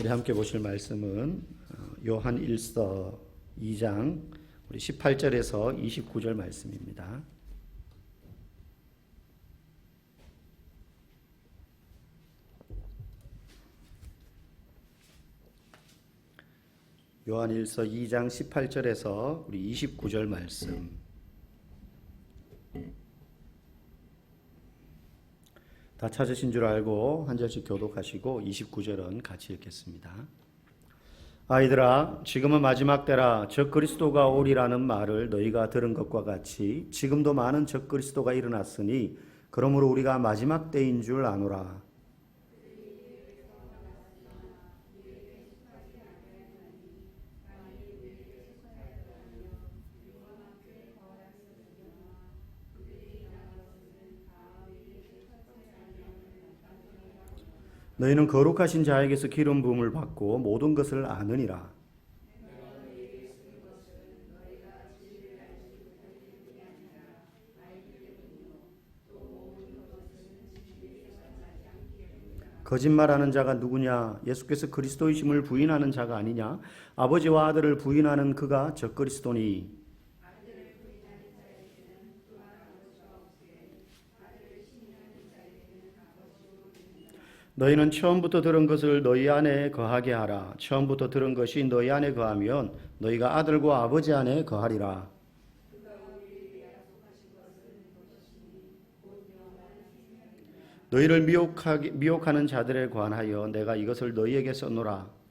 우리 함께 보실 말씀은 요한 1서 2장 우리 18절에서 29절 말씀입니다. 요한 1서 2장 18절에서 우리 29절 말씀. 다 찾으신 줄 알고 한 절씩 교독하시고 29절은 같이 읽겠습니다. 아이들아, 지금은 마지막 때라. 적 그리스도가 오리라는 말을 너희가 들은 것과 같이 지금도 많은 적 그리스도가 일어났으니 그러므로 우리가 마지막 때인 줄 아노라. 너희는 거룩하신 자에게서 기름 부음을 받고 모든 것을 아느니라. 거짓말하는 자가 누구냐? 예수께서 그리스도이심을 부인하는 자가 아니냐? 아버지와 아들을 부인하는 그가 적그리스도니. 너희는 처음부터 들은 것을 너희 안에 거하게 하라. 처음부터 들은 것이 너희 안에 거하면 너희가 아들과 아버지 안에 거하리라. 너희를 미혹하는 자들에 관하여 내가 이것을 너희에게 써노라.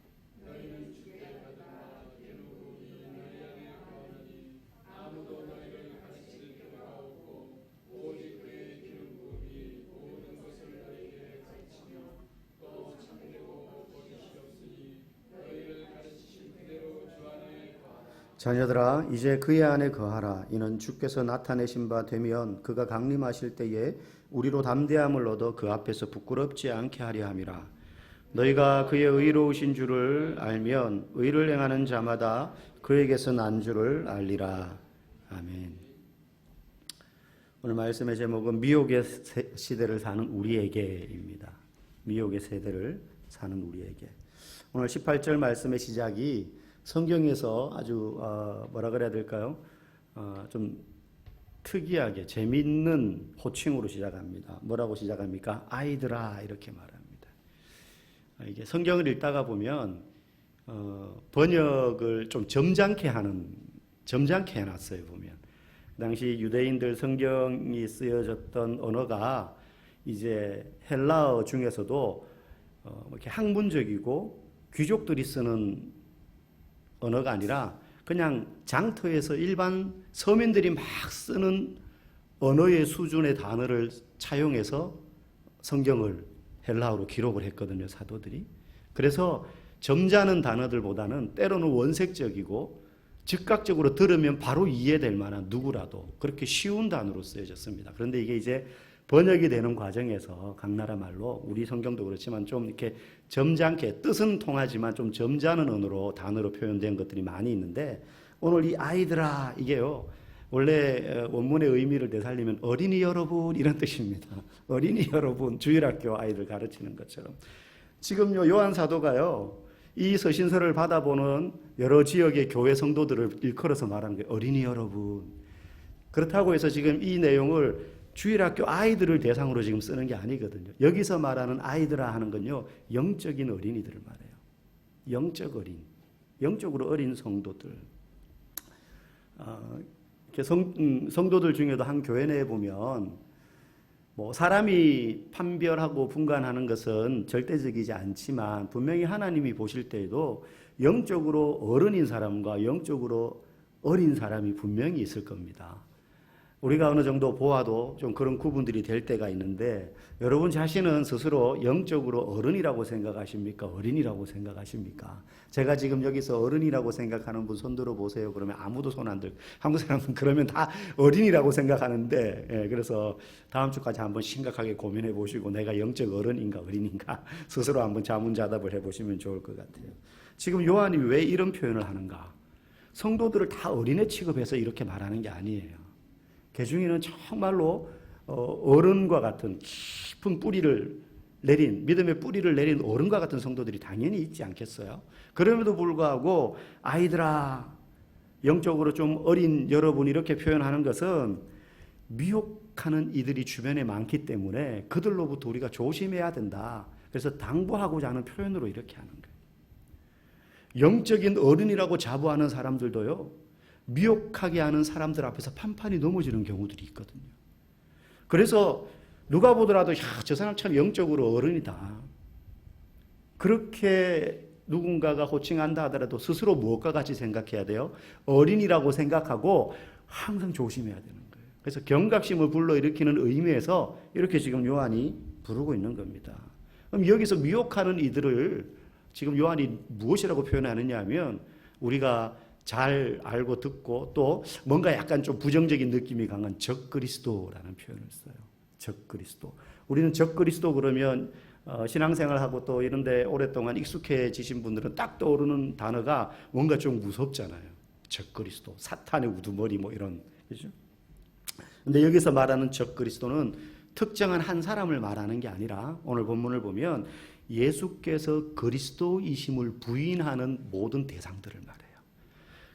자녀들아, 이제 그의 안에 거하라. 이는 주께서 나타내신 바 되면 그가 강림하실 때에 우리로 담대함을 얻어 그 앞에서 부끄럽지 않게 하려 함이라. 너희가 그의 의로우신 줄을 알면 의를 행하는 자마다 그에게서 난 줄을 알리라. 아멘. 오늘 말씀의 제목은 미혹의 시대를 사는 우리에게입니다. 미혹의 세대를 사는 우리에게. 오늘 18절 말씀의 시작이 성경에서 아주 뭐라 그래야 될까요? 좀 특이하게 재미있는 호칭으로 시작합니다. 뭐라고 시작합니까? 아이들아, 이렇게 말합니다. 이게 성경을 읽다가 보면 번역을 좀 점잖게 해놨어요. 보면 그 당시 유대인들 성경이 쓰여졌던 언어가 이제 헬라어 중에서도 이렇게 학문적이고 귀족들이 쓰는 언어가 아니라 그냥 장터에서 일반 서민들이 막 쓰는 언어의 수준의 단어를 차용해서 성경을 헬라어로 기록을 했거든요, 사도들이. 그래서 점잖은 단어들보다는 때로는 원색적이고 즉각적으로 들으면 바로 이해될 만한 누구라도 그렇게 쉬운 단어로 쓰여졌습니다. 그런데 이게 이제 번역이 되는 과정에서 각 나라 말로 우리 성경도 그렇지만 좀 이렇게 점잖게 뜻은 통하지만 좀 점잖은 언어로 단어로 표현된 것들이 많이 있는데 오늘 이 아이들아 이게요 원래 원문의 의미를 되살리면 어린이 여러분 이런 뜻입니다. 어린이 여러분 주일학교 아이들 가르치는 것처럼 지금요 요한 사도가요 이 서신서를 받아보는 여러 지역의 교회 성도들을 일컬어서 말하는 게 어린이 여러분. 그렇다고 해서 지금 이 내용을 주일학교 아이들을 대상으로 지금 쓰는 게 아니거든요. 여기서 말하는 아이들아 하는 건요, 영적인 어린이들을 말해요. 영적 어린, 영적으로 어린 성도들. 성도들 중에도 한 교회 내에 보면 뭐 사람이 판별하고 분간하는 것은 절대적이지 않지만 분명히 하나님이 보실 때에도 영적으로 어른인 사람과 영적으로 어린 사람이 분명히 있을 겁니다. 우리가 어느 정도 보아도 좀 그런 구분들이 될 때가 있는데 여러분 자신은 스스로 영적으로 어른이라고 생각하십니까? 어린이라고 생각하십니까? 제가 지금 여기서 어른이라고 생각하는 분 손 들어보세요. 그러면 아무도 손 안 들고 한국 사람은 그러면 다 어린이라고 생각하는데 그래서 다음 주까지 한번 심각하게 고민해 보시고 내가 영적 어른인가 어린인가 스스로 한번 자문자답을 해보시면 좋을 것 같아요. 지금 요한이 왜 이런 표현을 하는가? 성도들을 다 어린애 취급해서 이렇게 말하는 게 아니에요. 개중에는 정말로 어른과 같은 깊은 뿌리를 내린, 믿음의 뿌리를 내린 어른과 같은 성도들이 당연히 있지 않겠어요? 그럼에도 불구하고 아이들아, 영적으로 좀 어린 여러분 이렇게 표현하는 것은 미혹하는 이들이 주변에 많기 때문에 그들로부터 우리가 조심해야 된다. 그래서 당부하고자 하는 표현으로 이렇게 하는 거예요. 영적인 어른이라고 자부하는 사람들도요, 미혹하게 하는 사람들 앞에서 판판이 넘어지는 경우들이 있거든요. 그래서 누가 보더라도 저 사람 참 영적으로 어른이다. 그렇게 누군가가 호칭한다 하더라도 스스로 무엇과 같이 생각해야 돼요? 어린이라고 생각하고 항상 조심해야 되는 거예요. 그래서 경각심을 불러일으키는 의미에서 이렇게 지금 요한이 부르고 있는 겁니다. 그럼 여기서 미혹하는 이들을 지금 요한이 무엇이라고 표현하느냐 하면 우리가 잘 알고 듣고 또 뭔가 약간 좀 부정적인 느낌이 강한 적그리스도라는 표현을 써요. 적그리스도. 우리는 적그리스도 그러면 신앙생활하고 또 이런 데 오랫동안 익숙해지신 분들은 딱 떠오르는 단어가 뭔가 좀 무섭잖아요. 적그리스도, 사탄의 우두머리 뭐 이런, 그죠? 근데 여기서 말하는 적그리스도는 특정한 한 사람을 말하는 게 아니라 오늘 본문을 보면 예수께서 그리스도이심을 부인하는 모든 대상들을 말해요.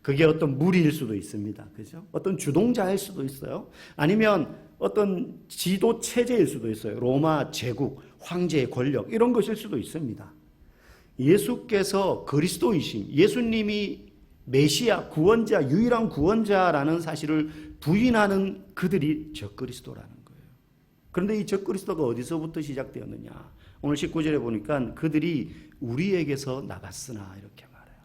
그게 어떤 무리일 수도 있습니다. 그죠? 어떤 주동자일 수도 있어요. 아니면 어떤 지도 체제일 수도 있어요. 로마 제국, 황제의 권력 이런 것일 수도 있습니다. 예수께서 그리스도이심, 예수님이 메시아, 구원자, 유일한 구원자라는 사실을 부인하는 그들이 적그리스도라는 거예요. 그런데 이 적그리스도가 어디서부터 시작되었느냐? 오늘 19절에 보니까 그들이 우리에게서 나갔으나 이렇게 말해요.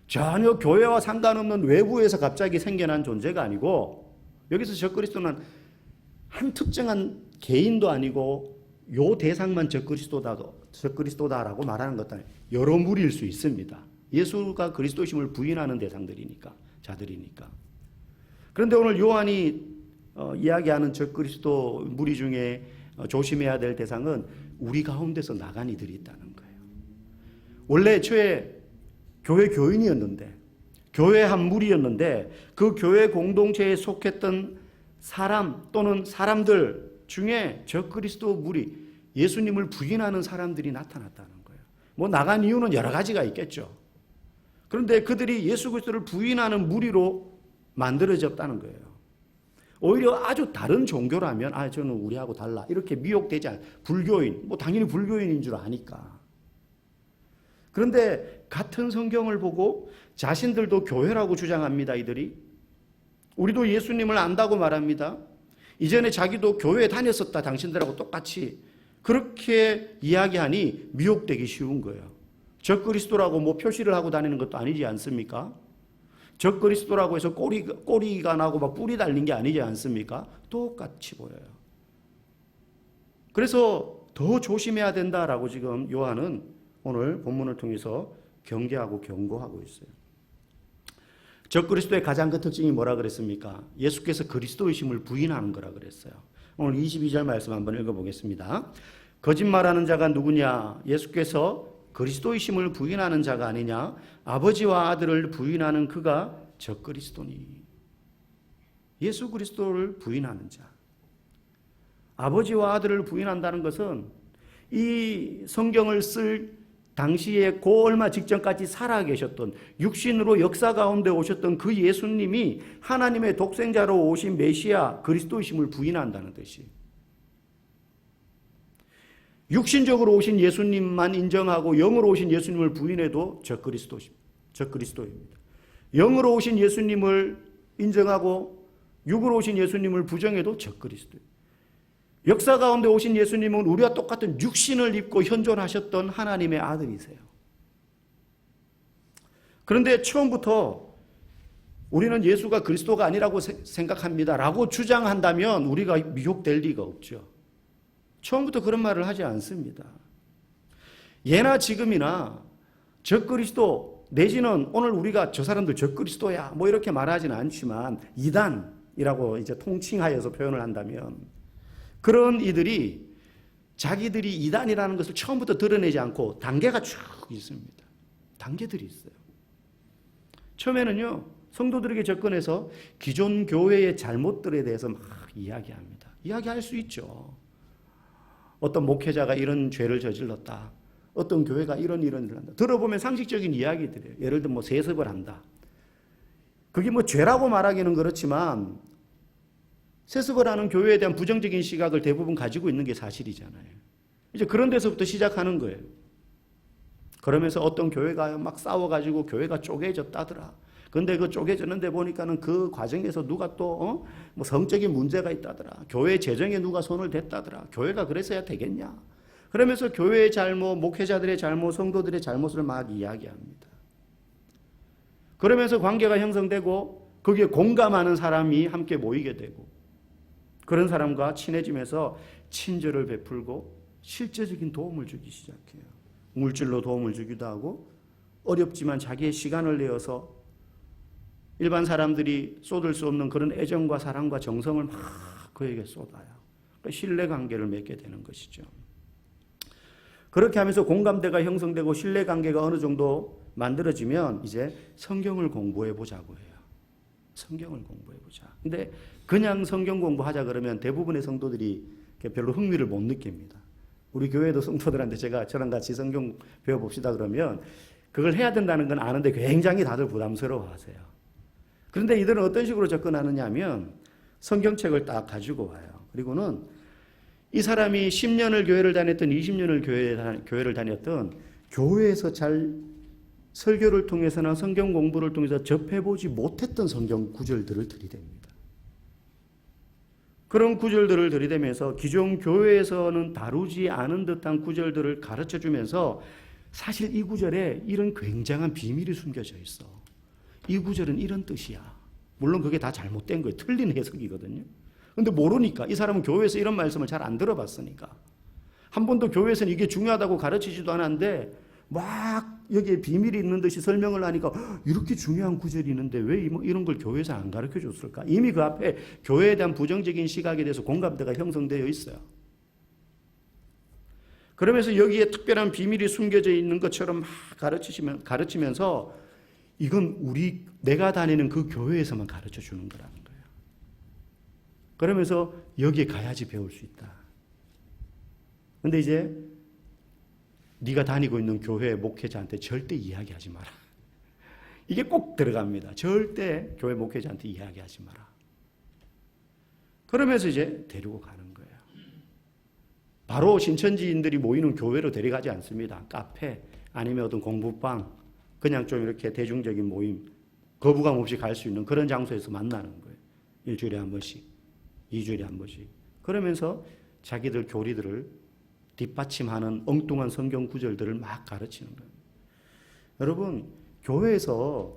전혀 교회와 상관없는 외부에서 갑자기 생겨난 존재가 아니고 여기서 적그리스도는 한 특정한 개인도 아니고 요 대상만 적그리스도다라고 말하는 것도 아니에요. 여러 무리일 수 있습니다. 예수가 그리스도심을 부인하는 대상들이니까, 자들이니까. 그런데 오늘 요한이 이야기하는 적그리스도 무리 중에 조심해야 될 대상은 우리 가운데서 나간 이들이 있다는 거예요. 원래 애초에 교회 교인이었는데, 교회 한 무리였는데 그 교회 공동체에 속했던 사람 또는 사람들 중에 적그리스도 무리, 예수님을 부인하는 사람들이 나타났다는 거예요. 뭐 나간 이유는 여러 가지가 있겠죠. 그런데 그들이 예수 그리스도를 부인하는 무리로 만들어졌다는 거예요. 오히려 아주 다른 종교라면 저는 우리하고 달라 이렇게 미혹되지 않아요. 불교인, 뭐 당연히 불교인인 줄 아니까. 그런데 같은 성경을 보고 자신들도 교회라고 주장합니다. 이들이. 우리도 예수님을 안다고 말합니다. 이전에 자기도 교회에 다녔었다. 당신들하고 똑같이. 그렇게 이야기하니 미혹되기 쉬운 거예요. 적그리스도라고 뭐 표시를 하고 다니는 것도 아니지 않습니까? 적그리스도라고 해서 꼬리가 나고 막 뿔이 달린 게 아니지 않습니까? 똑같이 보여요. 그래서 더 조심해야 된다라고 지금 요한은 오늘 본문을 통해서 경계하고 경고하고 있어요. 적그리스도의 가장 큰 특징이 뭐라 그랬습니까? 예수께서 그리스도이심을 부인하는 거라 그랬어요. 오늘 22절 말씀 한번 읽어보겠습니다. 거짓말하는 자가 누구냐? 예수께서 그리스도이심을 부인하는 자가 아니냐? 아버지와 아들을 부인하는 그가 적그리스도니. 예수 그리스도를 부인하는 자. 아버지와 아들을 부인한다는 것은 이 성경을 쓸 당시에 그 얼마 직전까지 살아계셨던 육신으로 역사 가운데 오셨던 그 예수님이 하나님의 독생자로 오신 메시아 그리스도이심을 부인한다는 뜻이. 육신적으로 오신 예수님만 인정하고 영으로 오신 예수님을 부인해도 적그리스도입니다. 영으로 오신 예수님을 인정하고 육으로 오신 예수님을 부정해도 적그리스도입니다. 역사 가운데 오신 예수님은 우리와 똑같은 육신을 입고 현존하셨던 하나님의 아들이세요. 그런데 처음부터 우리는 예수가 그리스도가 아니라고 생각합니다 라고 주장한다면 우리가 미혹될 리가 없죠. 처음부터 그런 말을 하지 않습니다. 예나 지금이나 적그리스도 내지는 오늘 우리가 저 사람들 적그리스도야 뭐 이렇게 말하지는 않지만 이단이라고 이제 통칭하여서 표현을 한다면 그런 이들이 자기들이 이단이라는 것을 처음부터 드러내지 않고 단계가 쭉 있습니다. 단계들이 있어요. 처음에는요, 성도들에게 접근해서 기존 교회의 잘못들에 대해서 막 이야기합니다. 이야기할 수 있죠. 어떤 목회자가 이런 죄를 저질렀다. 어떤 교회가 이런 일을 한다. 들어보면 상식적인 이야기들이에요. 예를 들면 뭐 세습을 한다. 그게 뭐 죄라고 말하기는 그렇지만 세습을 하는 교회에 대한 부정적인 시각을 대부분 가지고 있는 게 사실이잖아요. 이제 그런 데서부터 시작하는 거예요. 그러면서 어떤 교회가 막 싸워가지고 교회가 쪼개졌다더라. 근데 그 쪼개졌는데 보니까는 그 과정에서 누가 또, 뭐 성적인 문제가 있다더라. 교회 재정에 누가 손을 댔다더라. 교회가 그랬어야 되겠냐. 그러면서 교회의 잘못, 목회자들의 잘못, 성도들의 잘못을 막 이야기합니다. 그러면서 관계가 형성되고 거기에 공감하는 사람이 함께 모이게 되고 그런 사람과 친해지면서 친절을 베풀고 실제적인 도움을 주기 시작해요. 물질로 도움을 주기도 하고 어렵지만 자기의 시간을 내어서 일반 사람들이 쏟을 수 없는 그런 애정과 사랑과 정성을 막 그에게 쏟아요. 신뢰관계를 맺게 되는 것이죠. 그렇게 하면서 공감대가 형성되고 신뢰관계가 어느 정도 만들어지면 이제 성경을 공부해 보자고 해요. 성경을 공부해 보자. 근데 그냥 성경 공부하자 그러면 대부분의 성도들이 별로 흥미를 못 느낍니다. 우리 교회도 성도들한테 제가 저랑 같이 성경 배워봅시다 그러면 그걸 해야 된다는 건 아는데 굉장히 다들 부담스러워 하세요. 그런데 이들은 어떤 식으로 접근하느냐 하면 성경책을 딱 가지고 와요. 그리고는 이 사람이 10년을 교회를 다녔던 20년을 교회를 다녔던 교회에서 잘 설교를 통해서나 성경 공부를 통해서 접해보지 못했던 성경 구절들을 들이댑니다. 그런 구절들을 들이대면서 기존 교회에서는 다루지 않은 듯한 구절들을 가르쳐주면서 사실 이 구절에 이런 굉장한 비밀이 숨겨져 있어. 이 구절은 이런 뜻이야. 물론 그게 다 잘못된 거예요. 틀린 해석이거든요. 근데 모르니까 이 사람은 교회에서 이런 말씀을 잘 안 들어봤으니까 한 번도 교회에서는 이게 중요하다고 가르치지도 않았는데 막 여기에 비밀이 있는 듯이 설명을 하니까 이렇게 중요한 구절이 있는데 왜 이런 걸 교회에서 안 가르쳐 줬을까? 이미 그 앞에 교회에 대한 부정적인 시각에 대해서 공감대가 형성되어 있어요. 그러면서 여기에 특별한 비밀이 숨겨져 있는 것처럼 막 가르치면서 이건 내가 다니는 그 교회에서만 가르쳐 주는 거라는 거예요. 그러면서 여기에 가야지 배울 수 있다. 근데 이제 네가 다니고 있는 교회 목회자한테 절대 이야기하지 마라. 이게 꼭 들어갑니다. 절대 교회 목회자한테 이야기하지 마라. 그러면서 이제 데리고 가는 거예요. 바로 신천지인들이 모이는 교회로 데려가지 않습니다. 카페 아니면 어떤 공부방 그냥 좀 이렇게 대중적인 모임 거부감 없이 갈 수 있는 그런 장소에서 만나는 거예요. 일주일에 한 번씩 2주일에 한 번씩. 그러면서 자기들 교리들을 뒷받침하는 엉뚱한 성경 구절들을 막 가르치는 거예요. 여러분, 교회에서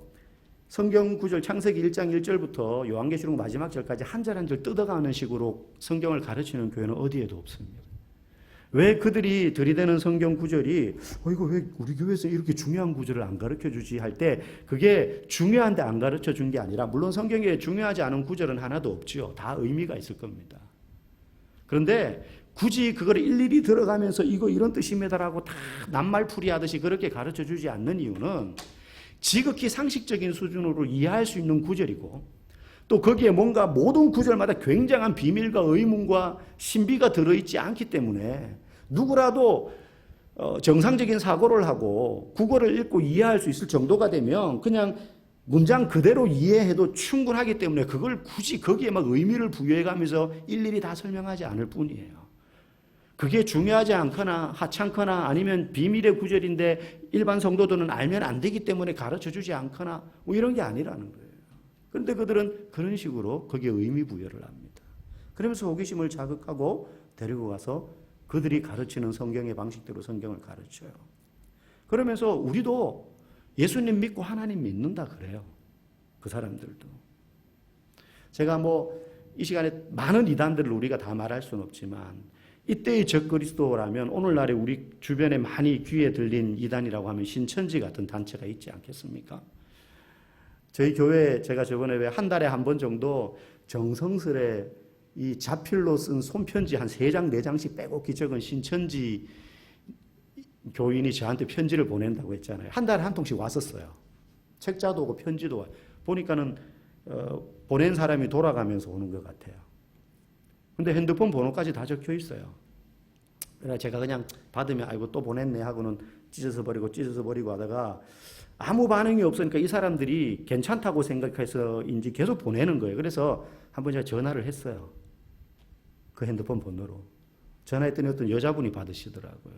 성경 구절 창세기 1장 1절부터 요한계시록 마지막 절까지 한 절 한 절 뜯어가는 식으로 성경을 가르치는 교회는 어디에도 없습니다. 왜 그들이 들이대는 성경 구절이 이거 왜 우리 교회에서 이렇게 중요한 구절을 안 가르쳐 주지 할 때 그게 중요한데 안 가르쳐 준 게 아니라 물론 성경에 중요하지 않은 구절은 하나도 없지요. 다 의미가 있을 겁니다. 그런데 굳이 그걸 일일이 들어가면서 이거 이런 뜻입니다라고 다 낱말풀이 하듯이 그렇게 가르쳐 주지 않는 이유는 지극히 상식적인 수준으로 이해할 수 있는 구절이고 또 거기에 뭔가 모든 구절마다 굉장한 비밀과 의문과 신비가 들어있지 않기 때문에 누구라도 정상적인 사고를 하고 국어를 읽고 이해할 수 있을 정도가 되면 그냥 문장 그대로 이해해도 충분하기 때문에 그걸 굳이 거기에 막 의미를 부여해가면서 일일이 다 설명하지 않을 뿐이에요. 그게 중요하지 않거나 하찮거나 아니면 비밀의 구절인데 일반 성도들은 알면 안 되기 때문에 가르쳐주지 않거나 뭐 이런 게 아니라는 거예요. 그런데 그들은 그런 식으로 거기에 의미 부여를 합니다. 그러면서 호기심을 자극하고 데리고 가서 그들이 가르치는 성경의 방식대로 성경을 가르쳐요. 그러면서 우리도 예수님 믿고 하나님 믿는다 그래요. 그 사람들도. 제가 이 시간에 많은 이단들을 우리가 다 말할 수는 없지만 이때의 적그리스도라면 오늘날에 우리 주변에 많이 귀에 들린 이단이라고 하면 신천지 같은 단체가 있지 않겠습니까? 저희 교회 제가 저번에 왜 한 달에 한 번 정도 정성스레 이 자필로 쓴 손편지 한 3장, 4장씩 빼곡히 적은 신천지 교인이 저한테 편지를 보낸다고 했잖아요. 한 달에 한 통씩 왔었어요. 책자도 오고 편지도 와요. 보니까는 보낸 사람이 돌아가면서 오는 것 같아요. 근데 핸드폰 번호까지 다 적혀 있어요. 그래서 제가 그냥 받으면 아이고 또 보냈네 하고는 찢어서 버리고 하다가 아무 반응이 없으니까 이 사람들이 괜찮다고 생각해서인지 계속 보내는 거예요. 그래서 한번 제가 전화를 했어요. 그 핸드폰 번호로. 전화했더니 어떤 여자분이 받으시더라고요.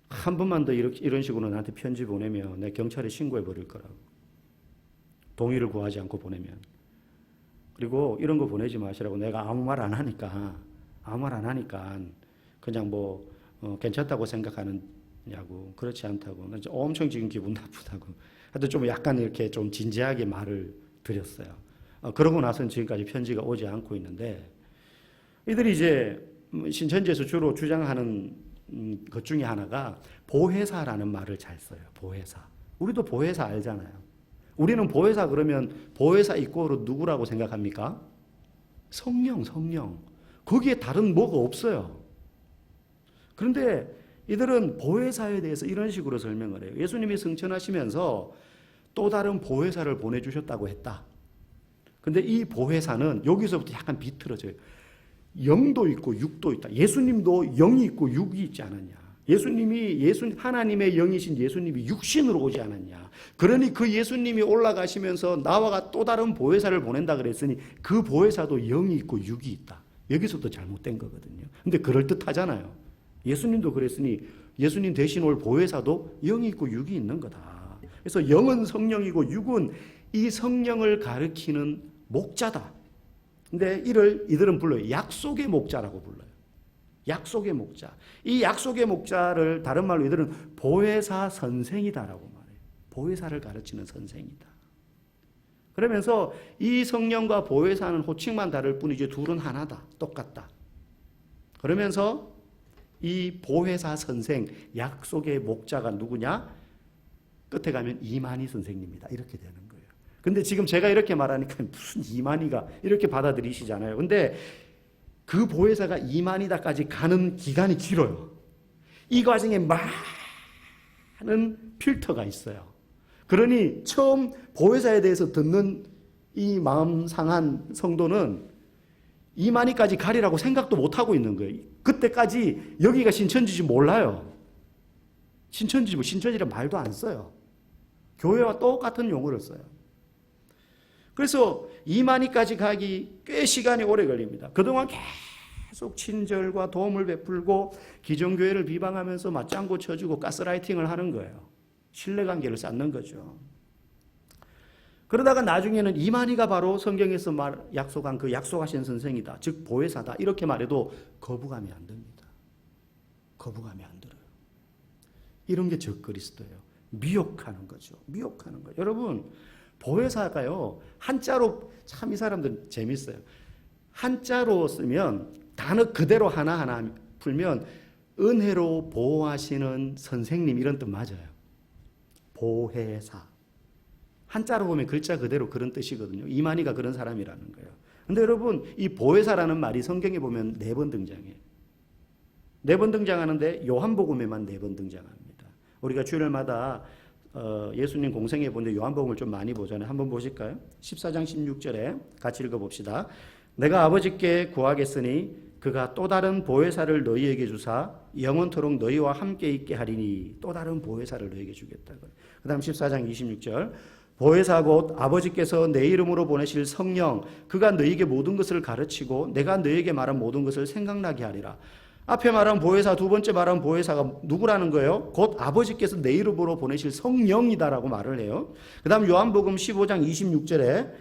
한 번만 더 이런 식으로 나한테 편지 보내면 내 경찰에 신고해 버릴 거라고. 동의를 구하지 않고 보내면. 그리고 이런 거 보내지 마시라고. 내가 아무 말 안 하니까 그냥 뭐 괜찮다고 생각하느냐고. 그렇지 않다고. 엄청 지금 기분 나쁘다고. 하여튼 좀 약간 이렇게 좀 진지하게 말을 드렸어요. 그러고 나서는 지금까지 편지가 오지 않고 있는데, 이들이 이제 신천지에서 주로 주장하는 것 중에 하나가 보혜사라는 말을 잘 써요. 보혜사. 우리도 보혜사 알잖아요. 우리는 보혜사 그러면 보혜사 이꼬르 누구라고 생각합니까? 성령. 거기에 다른 뭐가 없어요. 그런데 이들은 보혜사에 대해서 이런 식으로 설명을 해요. 예수님이 승천하시면서 또 다른 보혜사를 보내주셨다고 했다. 근데 이 보혜사는 여기서부터 약간 비틀어져요. 영도 있고 육도 있다. 예수님도 영이 있고 육이 있지 않았냐. 하나님의 영이신 예수님이 육신으로 오지 않았냐. 그러니 그 예수님이 올라가시면서 나와 또 다른 보혜사를 보낸다 그랬으니 그 보혜사도 영이 있고 육이 있다. 여기서도 잘못된 거거든요. 근데 그럴듯하잖아요. 예수님도 그랬으니 예수님 대신 올 보혜사도 영이 있고 육이 있는 거다. 그래서 영은 성령이고 육은 이 성령을 가리키는 목자다. 근데 이들은 불러요. 약속의 목자라고 불러요. 약속의 목자. 이 약속의 목자를 다른 말로 이들은 보혜사 선생이다라고 말해요. 보혜사를 가르치는 선생이다. 그러면서 이 성령과 보혜사는 호칭만 다를 뿐이지 둘은 하나다. 똑같다. 그러면서 이 보혜사 선생, 약속의 목자가 누구냐? 끝에 가면 이만희 선생님이다. 이렇게 되는 거예요. 근데 지금 제가 이렇게 말하니까 무슨 이만희가 이렇게 받아들이시잖아요. 근데 그 보혜사가 이만희다까지 가는 기간이 길어요. 이 과정에 많은 필터가 있어요. 그러니 처음 보혜사에 대해서 듣는 이 마음 상한 성도는 이만희까지 가리라고 생각도 못하고 있는 거예요. 그때까지 여기가 신천지지 몰라요. 신천지란 말도 안 써요. 교회와 똑같은 용어를 써요. 그래서 이만희까지 가기 꽤 시간이 오래 걸립니다. 그동안 계속 친절과 도움을 베풀고 기존교회를 비방하면서 맞장구 쳐주고 가스라이팅을 하는 거예요. 신뢰관계를 쌓는 거죠. 그러다가 나중에는 이만희가 바로 성경에서 약속한 그 약속하신 선생이다. 즉 보혜사다. 이렇게 말해도 거부감이 안 듭니다. 거부감이 안 들어요. 이런 게 적그리스도예요. 미혹하는 거죠. 미혹하는 거예요. 여러분, 보혜사가요, 한자로, 참 이 사람들 재밌어요. 한자로 쓰면 단어 그대로 하나하나 풀면 은혜로 보호하시는 선생님 이런 뜻 맞아요. 보혜사. 한자로 보면 글자 그대로 그런 뜻이거든요. 이만희가 그런 사람이라는 거예요. 근데 여러분, 이 보혜사라는 말이 성경에 보면 4번 등장해요. 4번 등장하는데 요한복음에만 4번 등장합니다. 우리가 주일마다 예수님 공생애 보는데 요한복음을 좀 많이 보잖아요. 한번 보실까요? 14장 16절에 같이 읽어봅시다. 내가 아버지께 구하겠으니 그가 또 다른 보혜사를 너희에게 주사 영원토록 너희와 함께 있게 하리니. 또 다른 보혜사를 너희에게 주겠다. 그 다음 14장 26절 보혜사 곧 아버지께서 내 이름으로 보내실 성령 그가 너희에게 모든 것을 가르치고 내가 너희에게 말한 모든 것을 생각나게 하리라. 앞에 말한 보혜사, 두 번째 말한 보혜사가 누구라는 거예요? 곧 아버지께서 내 이름으로 보내실 성령이다라고 말을 해요. 그 다음 요한복음 15장 26절에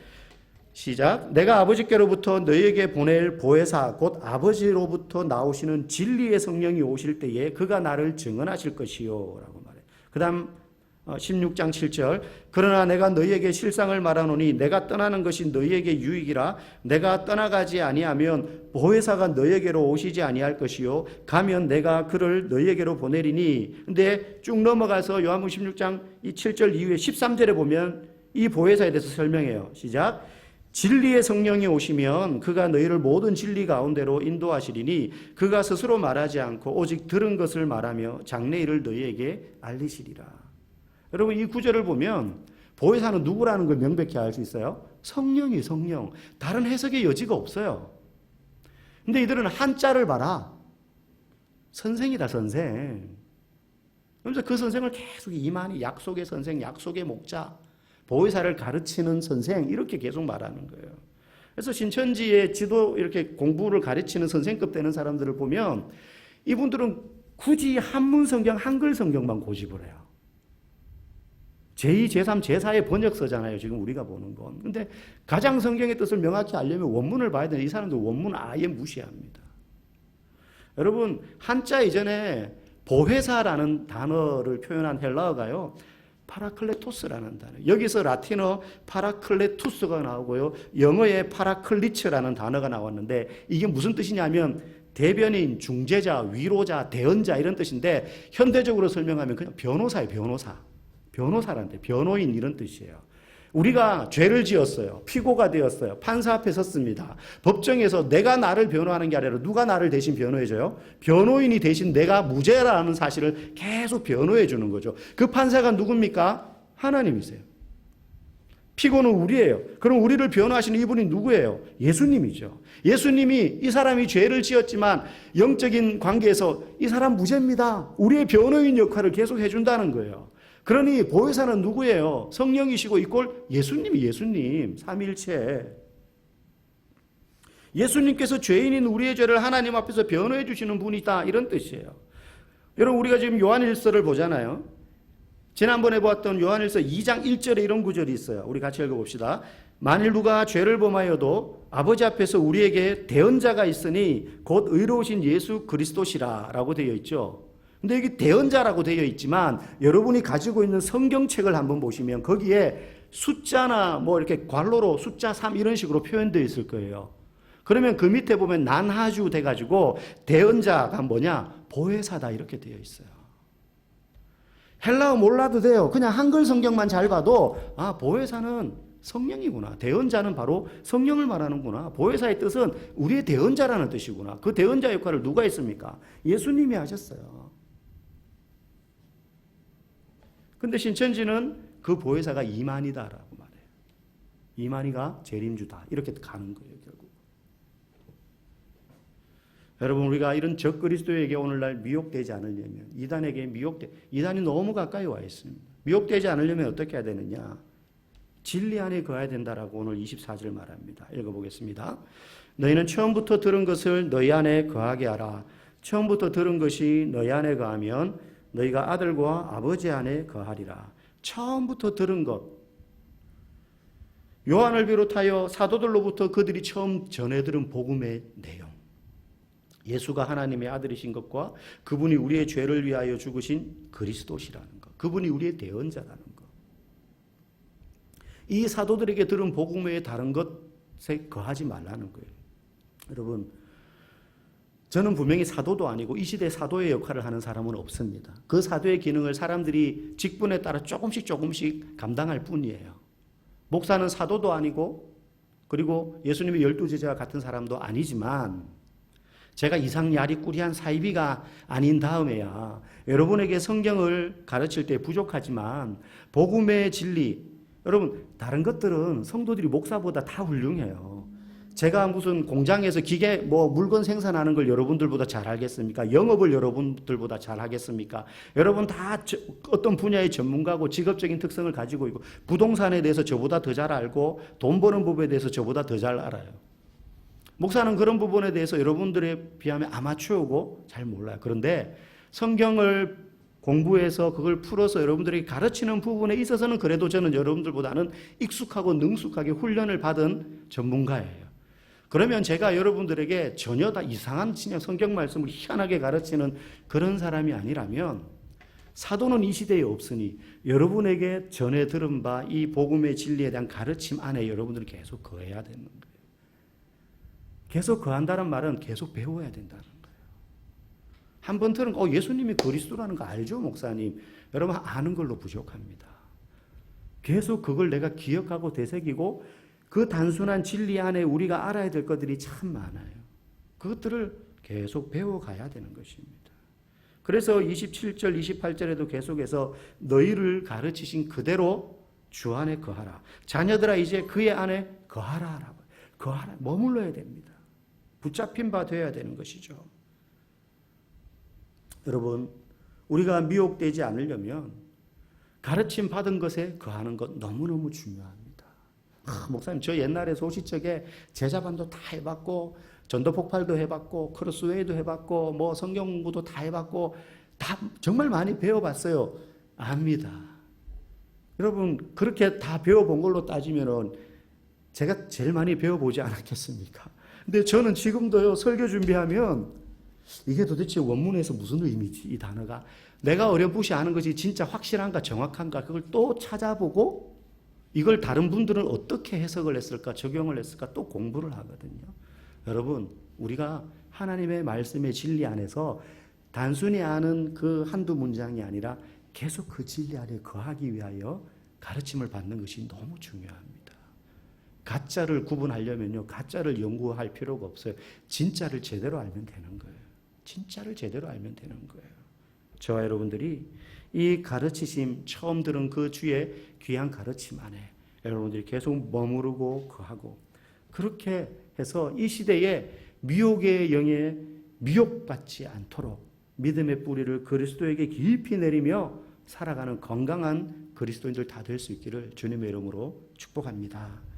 시작. 내가 아버지께로부터 너희에게 보낼 보혜사 곧 아버지로부터 나오시는 진리의 성령이 오실 때에 그가 나를 증언하실 것이요 라고 말해요. 그 다음 16장 7절 그러나 내가 너희에게 실상을 말하노니 내가 떠나는 것이 너희에게 유익이라. 내가 떠나가지 아니하면 보혜사가 너희에게로 오시지 아니할 것이요 가면 내가 그를 너희에게로 보내리니. 근데 쭉 넘어가서 요한복음 16장 7절 이후에 13절에 보면 이 보혜사에 대해서 설명해요. 시작. 진리의 성령이 오시면 그가 너희를 모든 진리 가운데로 인도하시리니 그가 스스로 말하지 않고 오직 들은 것을 말하며 장래일을 너희에게 알리시리라. 여러분, 이 구절을 보면 보혜사는 누구라는 걸 명백히 알 수 있어요. 성령이 성령. 다른 해석의 여지가 없어요. 근데 이들은 한자를 봐라. 선생이다, 선생. 그러면서 그 선생을 계속 이만희, 약속의 선생, 약속의 목자, 보혜사를 가르치는 선생, 이렇게 계속 말하는 거예요. 그래서 신천지의 지도 이렇게 공부를 가르치는 선생급 되는 사람들을 보면 이분들은 굳이 한문 성경, 한글 성경만 고집을 해요. 제2, 제3, 제4의 번역서잖아요. 지금 우리가 보는 건. 근데 가장 성경의 뜻을 명확히 알려면 원문을 봐야 되는데 이 사람들 원문 아예 무시합니다. 여러분, 한자 이전에 보혜사라는 단어를 표현한 헬라어가요, 파라클레토스라는 단어. 여기서 라틴어 파라클레투스가 나오고요, 영어의 파라클리츠라는 단어가 나왔는데 이게 무슨 뜻이냐면 대변인, 중재자, 위로자, 대언자 이런 뜻인데 현대적으로 설명하면 그냥 변호사예요, 변호사. 변호사란데 변호인 이런 뜻이에요. 우리가 죄를 지었어요. 피고가 되었어요. 판사 앞에 섰습니다. 법정에서 내가 나를 변호하는 게 아니라 누가 나를 대신 변호해줘요? 변호인이 대신 내가 무죄라는 사실을 계속 변호해 주는 거죠. 그 판사가 누굽니까? 하나님이세요. 피고는 우리예요. 그럼 우리를 변호하시는 이분이 누구예요? 예수님이죠. 예수님이 이 사람이 죄를 지었지만 영적인 관계에서 이 사람 무죄입니다. 우리의 변호인 역할을 계속 해준다는 거예요. 그러니 보혜사는 누구예요? 성령이시고 이꼴 예수님이 예수님, 삼위일체. 예수님께서 죄인인 우리의 죄를 하나님 앞에서 변호해 주시는 분이다, 이런 뜻이에요. 여러분, 우리가 지금 요한일서를 보잖아요. 지난번에 보았던 요한일서 2장 1절에 이런 구절이 있어요. 우리 같이 읽어봅시다. 만일 누가 죄를 범하여도 아버지 앞에서 우리에게 대언자가 있으니 곧 의로우신 예수 그리스도시라 라고 되어 있죠. 근데 여기 대언자라고 되어 있지만 여러분이 가지고 있는 성경책을 한번 보시면 거기에 숫자나 뭐 이렇게 괄호로 숫자 3 이런 식으로 표현되어 있을 거예요. 그러면 그 밑에 보면 난하주 돼가지고 대언자가 뭐냐? 보혜사다 이렇게 되어 있어요. 헬라어 몰라도 돼요. 그냥 한글 성경만 잘 봐도 아, 보혜사는 성령이구나. 대언자는 바로 성령을 말하는구나. 보혜사의 뜻은 우리의 대언자라는 뜻이구나. 그 대언자 역할을 누가 했습니까? 예수님이 하셨어요. 근데 신천지는 그 보혜사가 이만희다라고 말해요. 이만희가 재림주다. 이렇게 가는 거예요, 결국. 여러분, 우리가 이런 적그리스도에게 오늘날 미혹되지 않으려면, 이단이 너무 가까이 와 있습니다. 미혹되지 않으려면 어떻게 해야 되느냐? 진리 안에 거해야 된다라고 오늘 24절 말합니다. 읽어보겠습니다. 너희는 처음부터 들은 것을 너희 안에 거하게 하라. 처음부터 들은 것이 너희 안에 거하면 너희가 아들과 아버지 안에 거하리라. 처음부터 들은 것. 요한을 비롯하여 사도들로부터 그들이 처음 전해 들은 복음의 내용. 예수가 하나님의 아들이신 것과 그분이 우리의 죄를 위하여 죽으신 그리스도시라는 것. 그분이 우리의 대언자라는 것. 이 사도들에게 들은 복음 외에 다른 것에 거하지 말라는 거예요. 여러분, 저는 분명히 사도도 아니고 이 시대 사도의 역할을 하는 사람은 없습니다. 그 사도의 기능을 사람들이 직분에 따라 조금씩 감당할 뿐이에요. 목사는 사도도 아니고 그리고 예수님의 12제자와 같은 사람도 아니지만 제가 이상 야리꾸리한 사이비가 아닌 다음에야 여러분에게 성경을 가르칠 때 부족하지만 복음의 진리, 여러분 다른 것들은 성도들이 목사보다 다 훌륭해요. 제가 무슨 공장에서 기계 물건 생산하는 걸 여러분들보다 잘 알겠습니까? 영업을 여러분들보다 잘 하겠습니까? 여러분 다 어떤 분야의 전문가고 직업적인 특성을 가지고 있고 부동산에 대해서 저보다 더 잘 알고 돈 버는 법에 대해서 저보다 더 잘 알아요. 목사는 그런 부분에 대해서 여러분들에 비하면 아마추어고 잘 몰라요. 그런데 성경을 공부해서 그걸 풀어서 여러분들에게 가르치는 부분에 있어서는 그래도 저는 여러분들보다는 익숙하고 능숙하게 훈련을 받은 전문가예요. 그러면 제가 여러분들에게 전혀 다 이상한 성경 말씀을 희한하게 가르치는 그런 사람이 아니라면 사도는 이 시대에 없으니 여러분에게 전해 들은 바 이 복음의 진리에 대한 가르침 안에 여러분들은 계속 거해야 되는 거예요. 계속 거한다는 말은 계속 배워야 된다는 거예요. 한 번 들은 예수님이 그리스도라는 거 알죠, 목사님? 여러분 아는 걸로 부족합니다. 계속 그걸 내가 기억하고 되새기고 그 단순한 진리 안에 우리가 알아야 될 것들이 참 많아요. 그것들을 계속 배워가야 되는 것입니다. 그래서 27절, 28절에도 계속해서 너희를 가르치신 그대로 주 안에 거하라. 자녀들아 이제 그의 안에 거하라. 거하라. 머물러야 됩니다. 붙잡힌 바 되어야 되는 것이죠. 여러분, 우리가 미혹되지 않으려면 가르침 받은 것에 거하는 것 너무너무 중요합니다. 목사님, 저 옛날에 소시적에 제자반도 다 해봤고, 전도 폭발도 해봤고, 크로스웨이도 해봤고, 뭐 성경 공부도 다 해봤고, 다 정말 많이 배워봤어요. 압니다. 여러분, 그렇게 다 배워본 걸로 따지면은 제가 제일 많이 배워보지 않았겠습니까? 근데 저는 지금도요, 설교 준비하면 이게 도대체 원문에서 무슨 의미지, 이 단어가. 내가 어렴풋이 아는 것이 진짜 확실한가, 정확한가, 그걸 또 찾아보고 이걸 다른 분들은 어떻게 해석을 했을까, 적용을 했을까, 또 공부를 하거든요. 여러분, 우리가 하나님의 말씀의 진리 안에서 단순히 아는 그 한두 문장이 아니라 계속 그 진리 안에 거하기 위하여 가르침을 받는 것이 너무 중요합니다. 가짜를 구분하려면요, 가짜를 연구할 필요가 없어요. 진짜를 제대로 알면 되는 거예요. 진짜를 제대로 알면 되는 거예요. 저와 여러분들이 이 가르치심, 처음 들은 그 주의 귀한 가르침 안에 여러분들이 계속 머무르고 거하고, 그렇게 해서 이 시대에 미혹의 영에 미혹받지 않도록 믿음의 뿌리를 그리스도에게 깊이 내리며 살아가는 건강한 그리스도인들 다 될 수 있기를 주님의 이름으로 축복합니다.